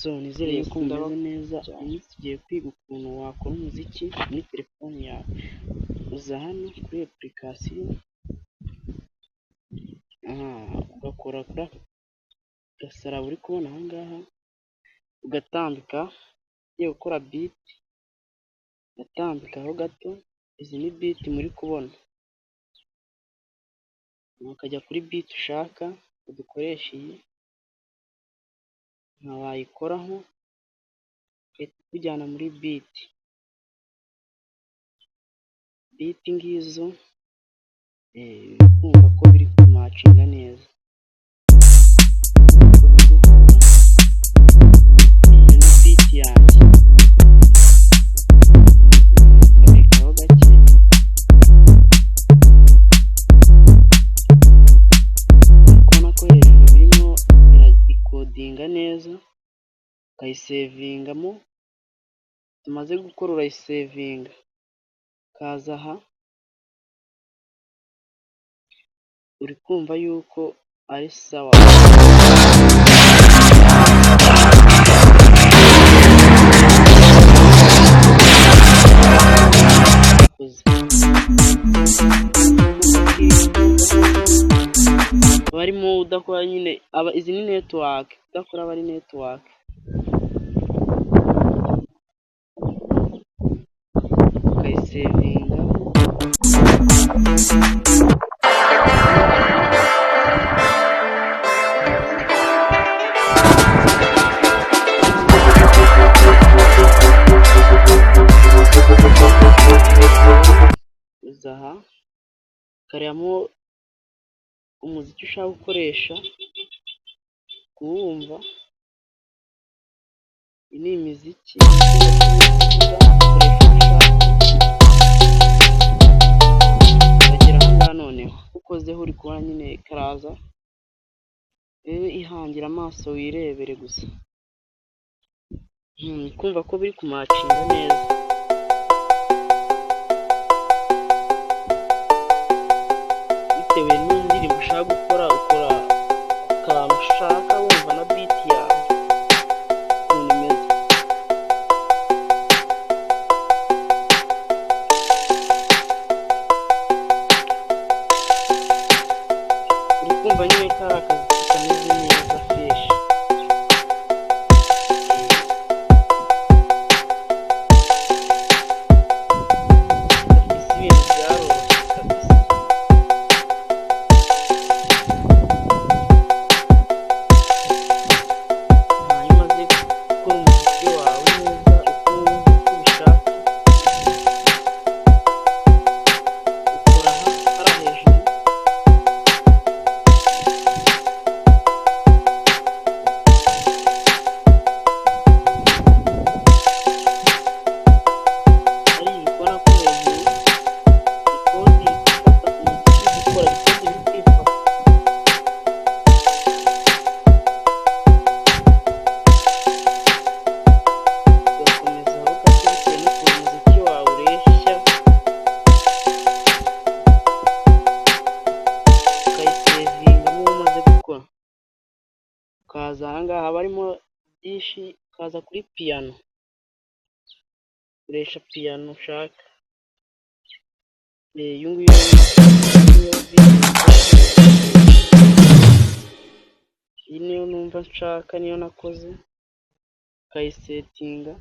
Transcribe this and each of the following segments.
So nizere yuko mumeze neza. Uyu tugiye kwiga ukuntu wakora umuziki muri telefone yawe. Uza hano kuri application, ugakora kuri aka gasaraba uri kubona aha ngaha, ugatambika ugiye gukora beat, ugatambikaho gato. Izi ni beat muri kubona, ukajya kuri beat ushaka udukoresha iyi, wayikoraho ugahita ukujyana muri beat ngizo, kumva ko biri kumacinga neza. Iyo ni beat yanjye, ukabikaho gake, ukabona ko hejuru birimo birakodinga neza, ukayisevingamo. Tumaze gukora urayisevinga, ukaza aha, uri kumva yuko ari sawa. Barimo udakora nyine, izi ni network, udakora aba ari network. Ukayisevinga, uza aha ukarehamo umuziki ushaka gukoresha kuwumva. Iyi ni imiziki uragera aha ngaha, noneho ukozeho uri kubona nyine karaza. Ihangira amaso wirebere gusa, kumva ko biri kumacinga neza. Bitewe n'indirimbo ushaka gukora, ukora akantu ushaka wumva na beat yawe ukuntu imeze. Uri kumva nyine ko ari akazi kameze neza fresh. Ibintu byaroroshye kabisa. Ukaza aha ngaha haba harimo byinshi, ukaza kuri piano, ukoresha piano ushaka. Iyi niyo numva nshaka, niyo nakoze, ukayisetinga,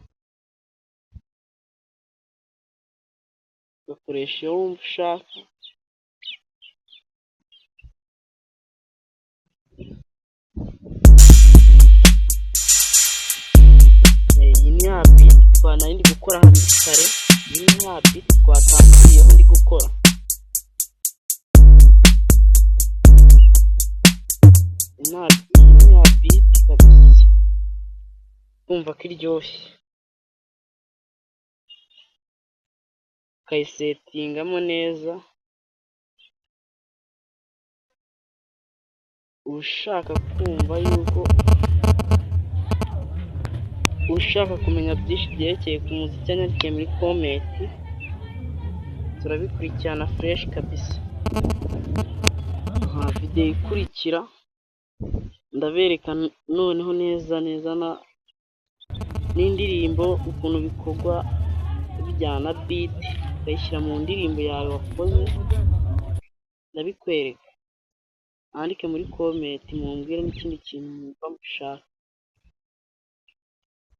ugakoresha iyo wumva ushaka. Iyi ni ya beat nari ndi gukora hano kare. Iyi ni ya beat twatangiriyeho ndi gukora. Iyi ni ya beat kabisa, kumva ko iryoshye. Ukayisetingamo neza, ushaka kumva yuko ushaka kumenya byinshi byerekeye ku muziki, yandikiye muri comment, turabikurikirana fresh kabisa. Video ikurikira ndabereka noneho neza n'indirimbo ukuntu bikorwa bijyana biti, ukayishyira mu ndirimbo yawe wakoze, ndabikwereka. Mwandike muri komenti mumbwire n'ikindi kintu mwumva mushaka.